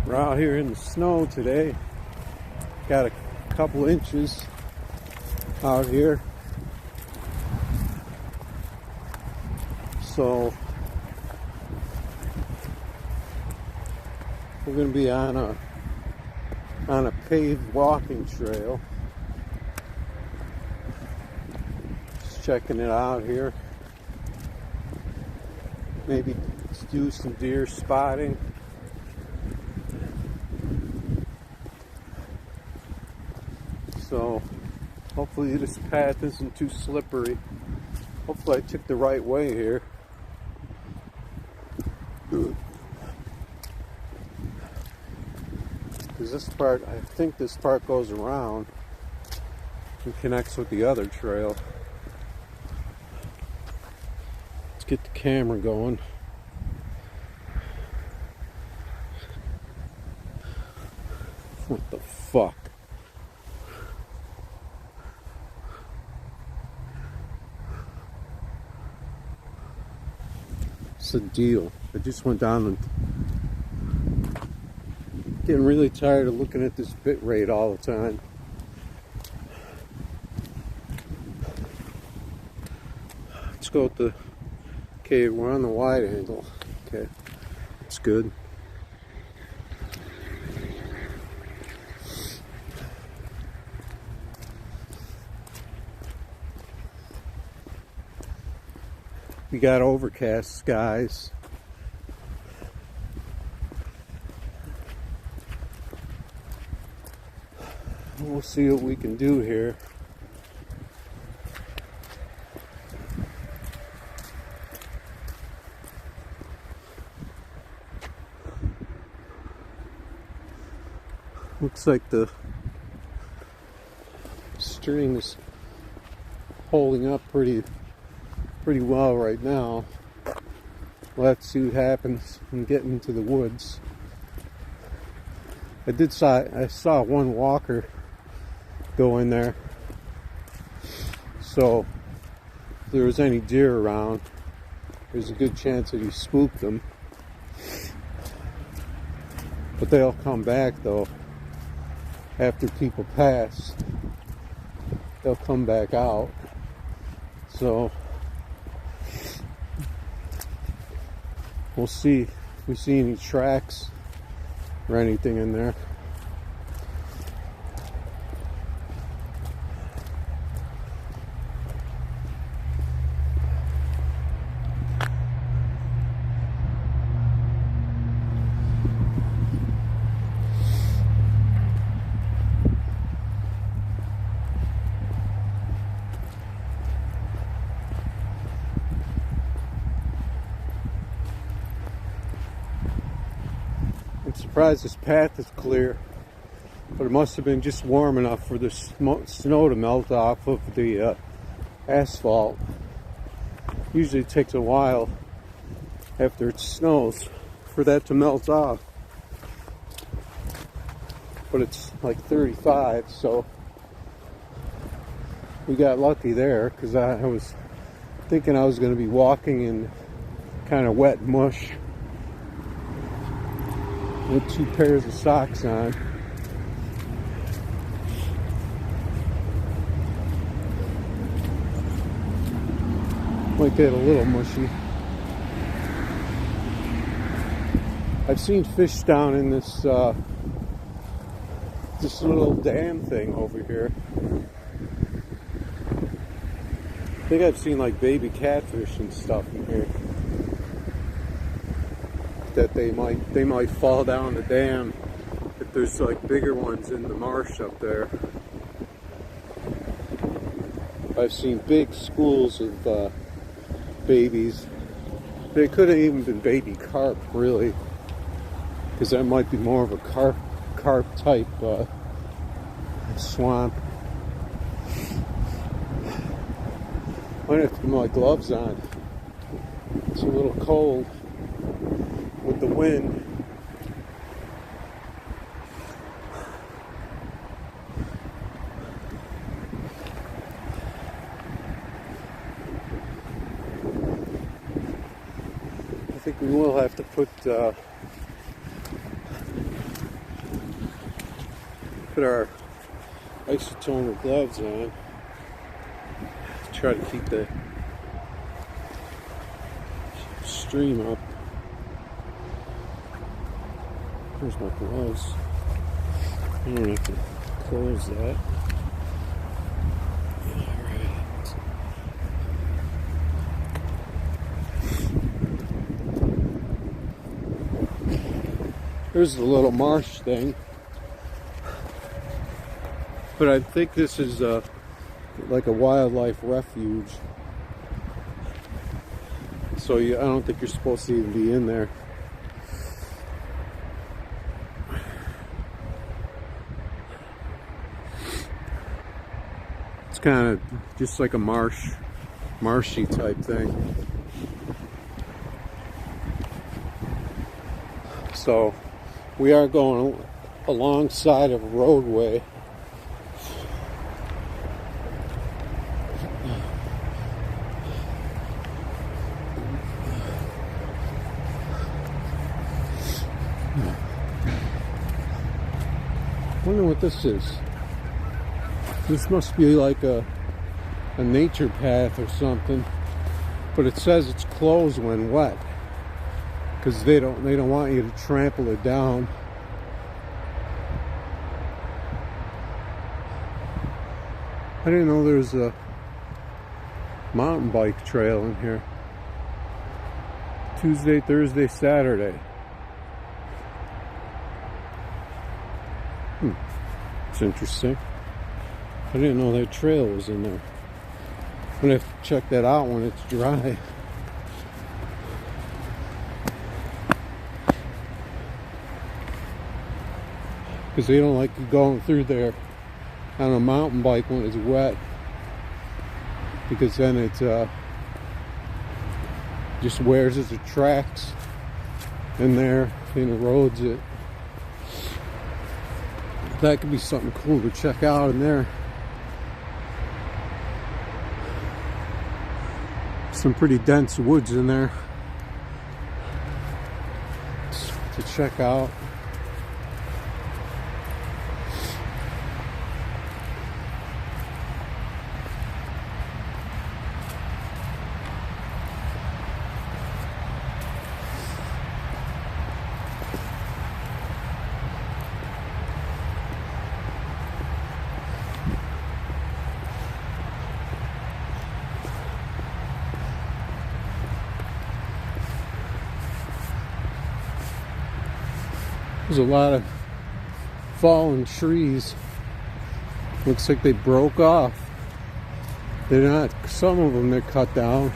We're out here in the snow today. Got a couple inches out here. So we're going to be on a paved walking trail. Just checking it out here. Maybe do some deer spotting. So hopefully this path isn't too slippery. Hopefully I took the right way here. Because this part, I think this part goes around and connects with the other trail. Let's get the camera going. What the fuck? What's the deal? I just went down and getting really tired of looking at this bit rate all the time. Let's go with the, okay, we're on the wide angle. Okay, it's good. We got overcast skies. We'll see what we can do here. Looks like the stream is holding up pretty well right now. We'll have to see what happens and get into the woods. I saw one walker go in there, so if there was any deer around, there's a good chance that he spooked them. But they'll come back though. After people pass, they'll come back out. So we'll see if we see any tracks or anything in there. I'm surprised this path is clear, but it must have been just warm enough for the snow to melt off of the asphalt. Usually it takes a while after it snows for that to melt off, but it's like 35, so we got lucky there, because I was thinking I was going to be walking in kind of wet mush with 2 pairs of socks on. Might get a little mushy. I've seen fish down in this this little dam thing over here. I think I've seen like baby catfish and stuff in here. That they might fall down the dam if there's like bigger ones in the marsh up there. I've seen big schools of babies. They could have even been baby carp, really, because that might be more of a carp type swamp. Might have to put my gloves on. It's a little cold with the wind. I think we will have to put put our isotoner gloves on to try to keep the stream up. Here's my gloves. I don't have to close that. Alright. Here's the little marsh thing. But I think this is like a wildlife refuge. So I don't think you're supposed to even be in there. It's kind of just like a marshy type thing. So we are going alongside of a roadway. I wonder what this is. This must be like a nature path or something, but it says it's closed when wet because they don't want you to trample it down. I didn't know there was a mountain bike trail in here. Tuesday, Thursday, Saturday. It's interesting. I didn't know that trail was in there. I'm gonna have to check that out when it's dry. Because they don't like you going through there on a mountain bike when it's wet. Because then it just wears as the tracks in there and erodes it. That could be something cool to check out in there. Some pretty dense woods in there to check out. There's a lot of fallen trees. Looks like they broke off. They're not, some of them they're cut down.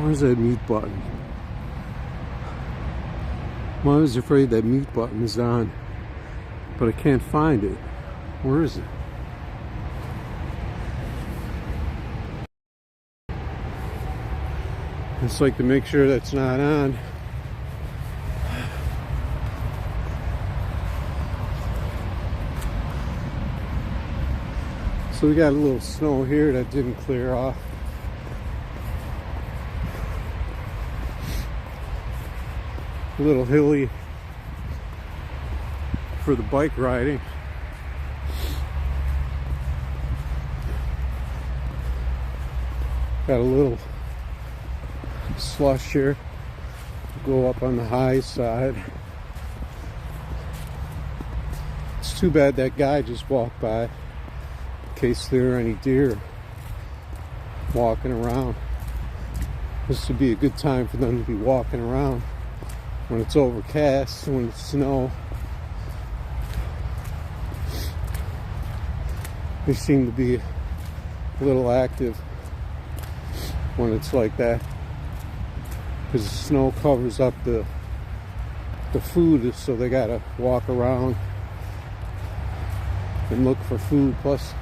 Where's that mute button? I'm always afraid that mute button is on, but I can't find it. Where is it? It's like to make sure that's not on. So we got a little snow here that didn't clear off. A little hilly for the bike riding. Got a little slush here. Go up on the high side. It's too bad that guy just walked by, in case there are any deer walking around. This would be a good time for them to be walking around when it's overcast, when it's snow. They seem to be a little active when it's like that, because the snow covers up the food, so they gotta walk around and look for food. Plus,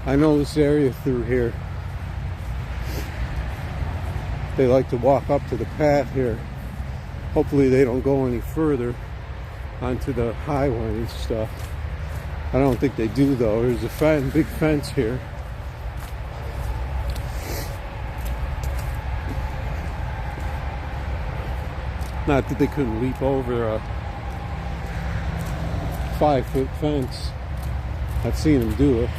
I know this area through here they like to walk up to the path here. Hopefully they don't go any further onto the highway and stuff. I don't think they do though. There's a big fence here. Not that they couldn't leap over a 5-foot fence. I've seen them do it.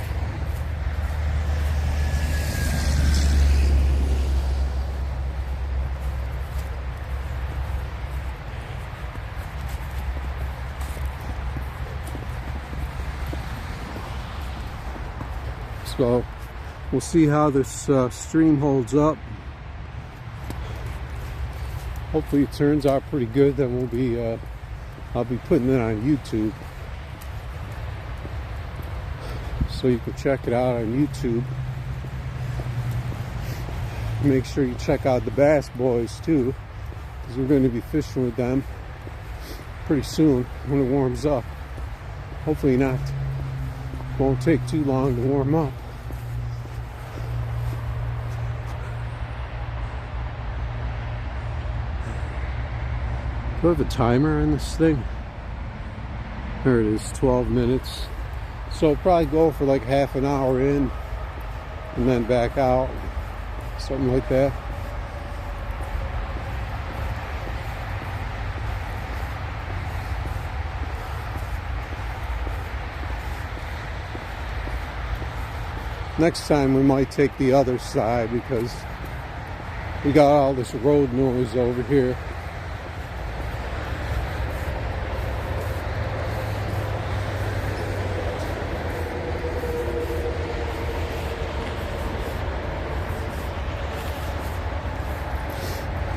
So we'll see how this stream holds up. Hopefully it turns out pretty good. Then we'll be I'll be putting it on YouTube, so you can check it out on YouTube. Make sure you check out the Bass Boys too, because we're going to be fishing with them pretty soon when it warms up. Hopefully not. Won't take too long to warm up. Do I have a timer on this thing? There it is, 12 minutes. So I'll probably go for like half an hour in and then back out. Something like that. Next time we might take the other side because we got all this road noise over here.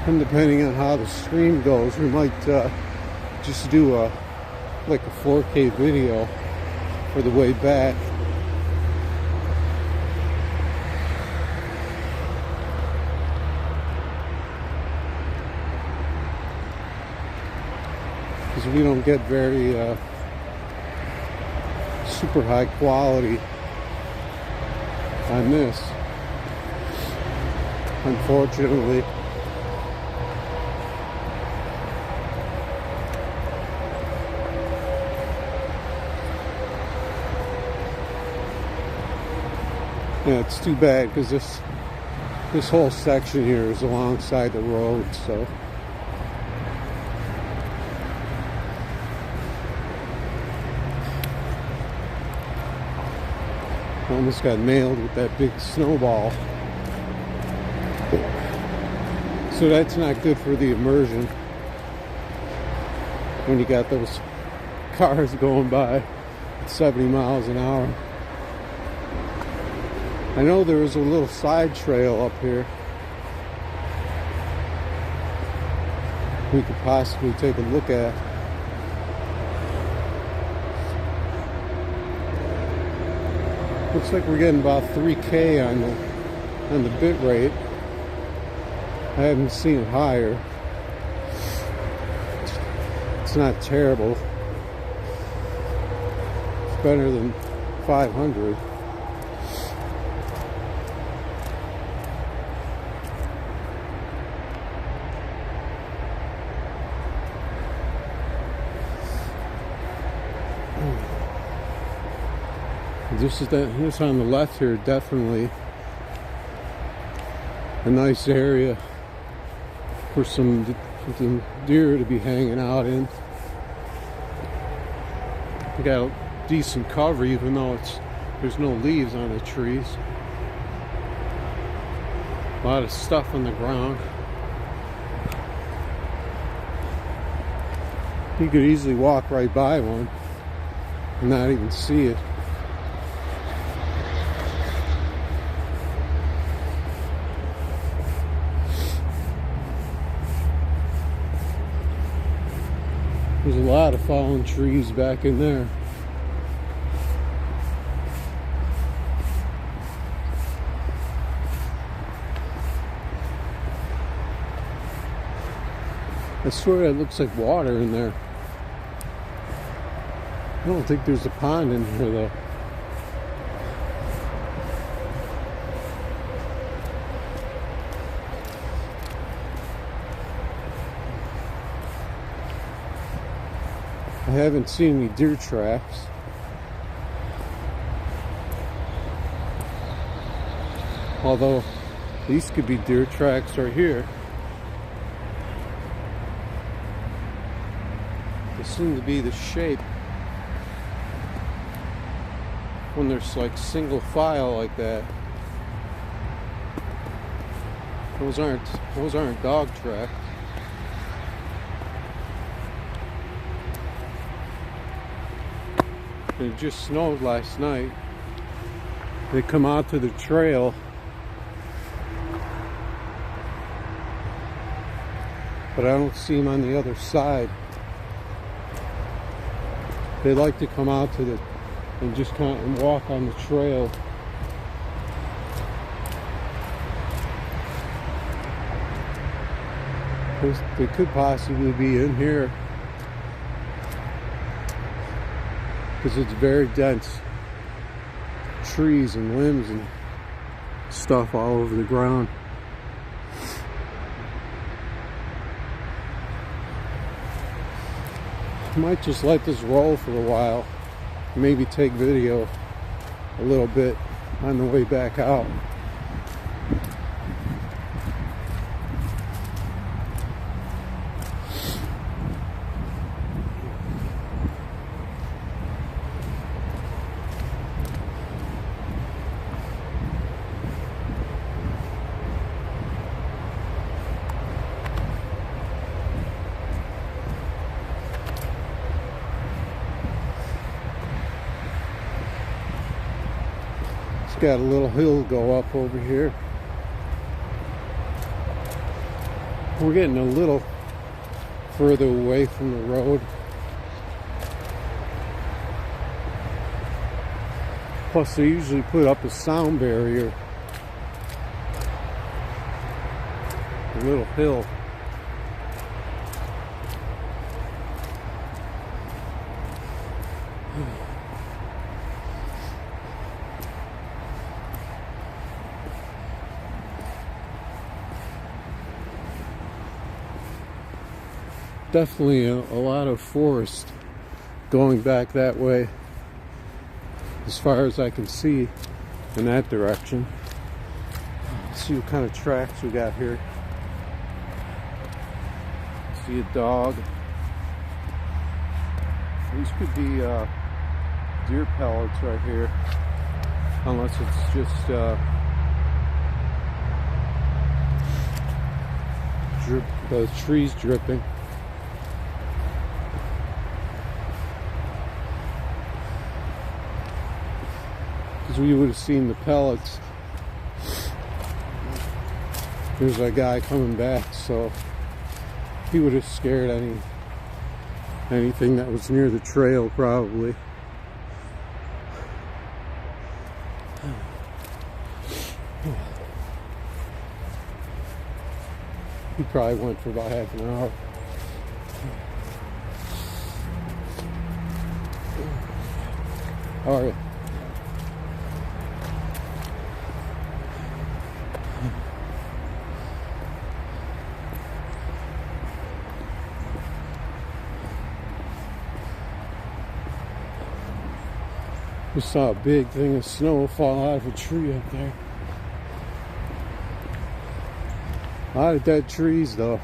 And depending on how the stream goes, we might just do like a 4K video for the way back. Because we don't get very super high quality on this, unfortunately. Yeah, it's too bad because this whole section here is alongside the road, so almost got nailed with that big snowball. So that's not good for the immersion when you got those cars going by at 70 miles an hour. I know there was a little side trail up here we could possibly take a look at. Looks like we're getting about 3K on the bit rate. I haven't seen it higher. It's not terrible. It's better than 500. This on the left here, definitely a nice area for some deer to be hanging out in. We got a decent cover, even though there's no leaves on the trees. A lot of stuff on the ground. You could easily walk right by one and not even see it. There's a lot of fallen trees back in there. I swear it looks like water in there. I don't think there's a pond in here though. I haven't seen any deer tracks. Although these could be deer tracks right here. They seem to be the shape when there's like single file like that. Those aren't dog tracks. It just snowed last night. They come out to the trail. But I don't see them on the other side. They like to come out to the and just kind of walk on the trail. They could possibly be in here because it's very dense. Trees and limbs and stuff all over the ground. I might just let this roll for a while. Maybe take video a little bit on the way back out. Got a little hill go up over here. We're getting a little further away from the road. Plus they usually put up a sound barrier. A little hill. Definitely a lot of forest going back that way as far as I can see in that direction. Let's see what kind of tracks we got here. See a dog. These could be deer pellets right here, unless it's just the trees dripping. We would have seen the pellets. There's a guy coming back, so he would have scared anything that was near the trail probably. He probably went for about half an hour. All right. We saw a big thing of snow fall out of a tree up there. A lot of dead trees though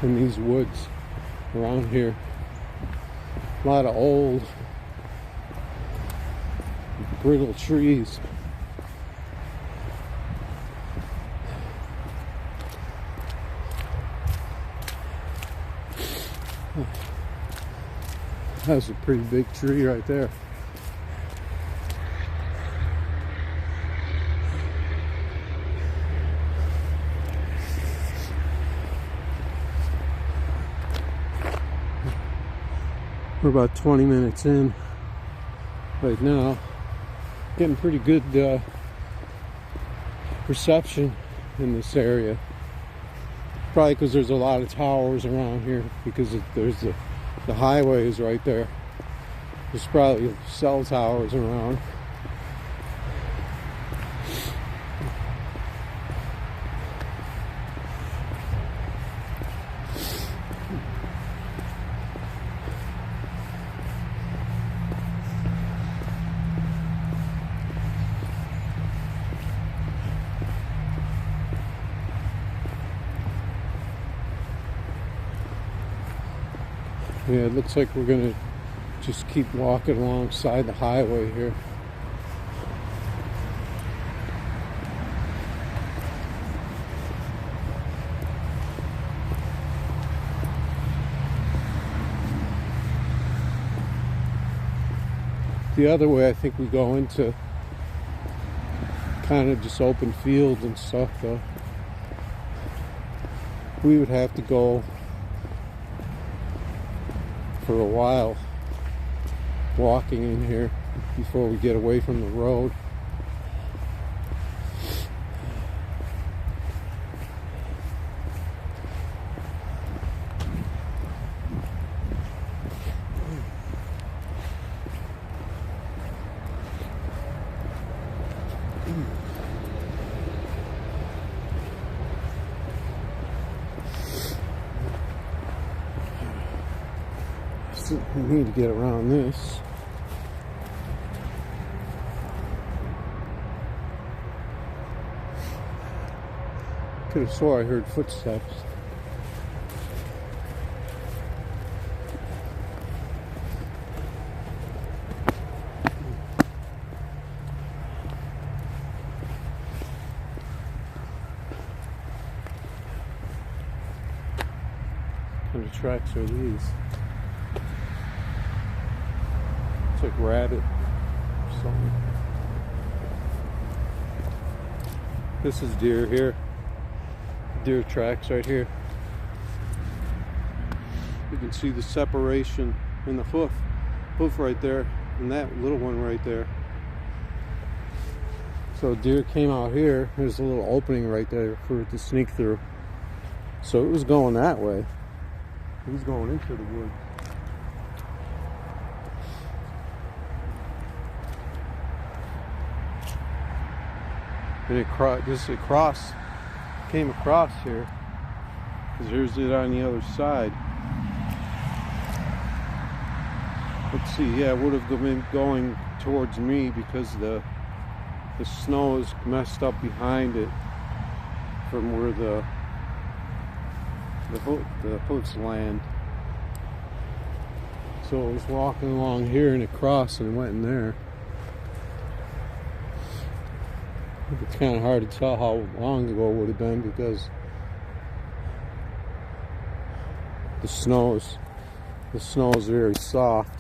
in these woods around here. A lot of old brittle trees. That's a pretty big tree right there. We're about 20 minutes in right now. Getting pretty good reception in this area. Probably because there's a lot of towers around here, because there's the highway is right there. There's probably cell towers around. Yeah, it looks like we're gonna just keep walking alongside the highway here. The other way, I think we go into kind of just open fields and stuff, though. We would have to go for a while walking in here before we get away from the road. We need to get around this. Could have swore I heard footsteps. What kind of tracks are these? It's like rabbit or something. This is deer here. Deer tracks right here. You can see the separation in the hoof right there, and that little one right there. So deer came out here. There's a little opening right there for it to sneak through. So it was going that way. It was going into the woods. And it came across here, because there's it on the other side. Let's see, yeah, it would have been going towards me because the snow is messed up behind it from where the hoofs land. So it was walking along here and it crossed and went in there. It's kind of hard to tell how long ago it would have been because the snow is very soft.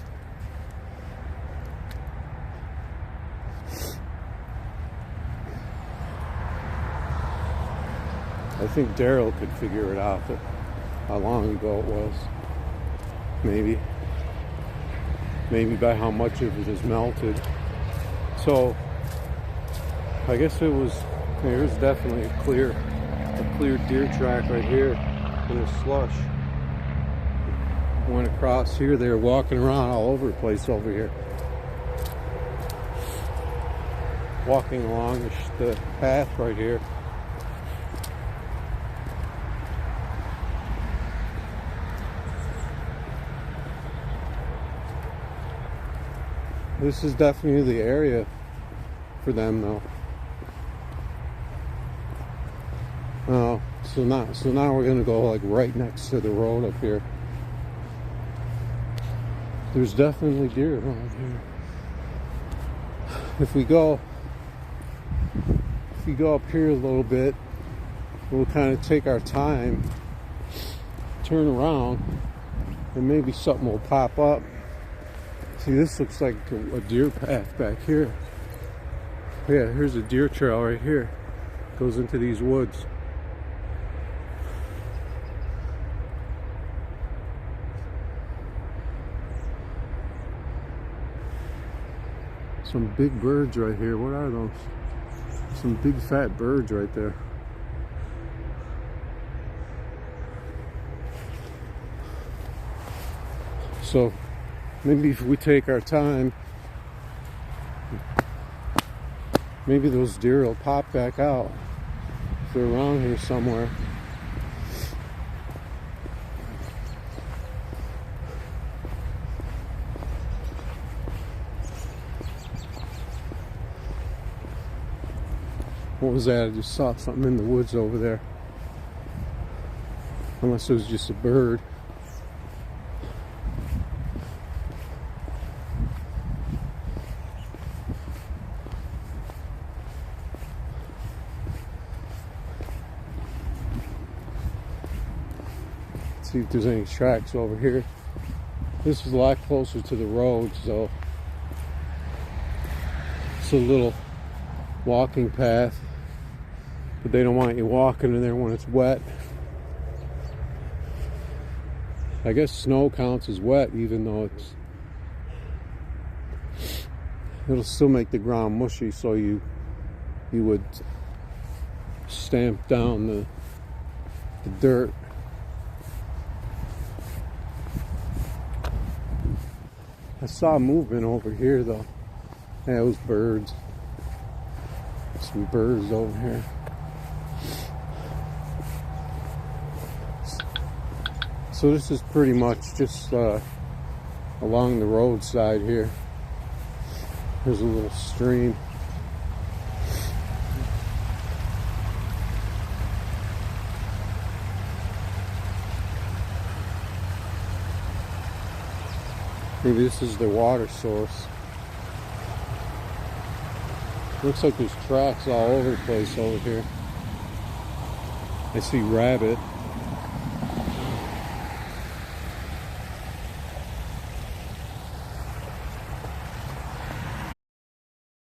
I think Daryl could figure it out, but how long ago it was. Maybe by how much of it is melted. So I guess there's definitely a clear deer track right here in the slush. Went across here, they were walking around all over the place over here. Walking along the path right here. This is definitely the area for them though. So now we're gonna go like right next to the road up here. There's definitely deer around here. If we go up here a little bit, we'll kind of take our time, turn around, and maybe something will pop up. See, this looks like a deer path back here. Yeah, here's a deer trail right here. Goes into these woods. Some big birds right here. What are those? Some big fat birds right there. So maybe if we take our time, maybe those deer will pop back out if they're around here somewhere. What was that? I just saw something in the woods over there. Unless it was just a bird. See if there's any tracks over here. This is a lot closer to the road, so it's a little walking path, but they don't want you walking in there when it's wet. I guess snow counts as wet, even though it'll still make the ground mushy, so you would stamp down the dirt. I saw movement over here though. Yeah, it was birds. Some birds over here. So this is pretty much just along the roadside here. There's a little stream. Maybe this is the water source. Looks like there's tracks all over the place over here. I see rabbit.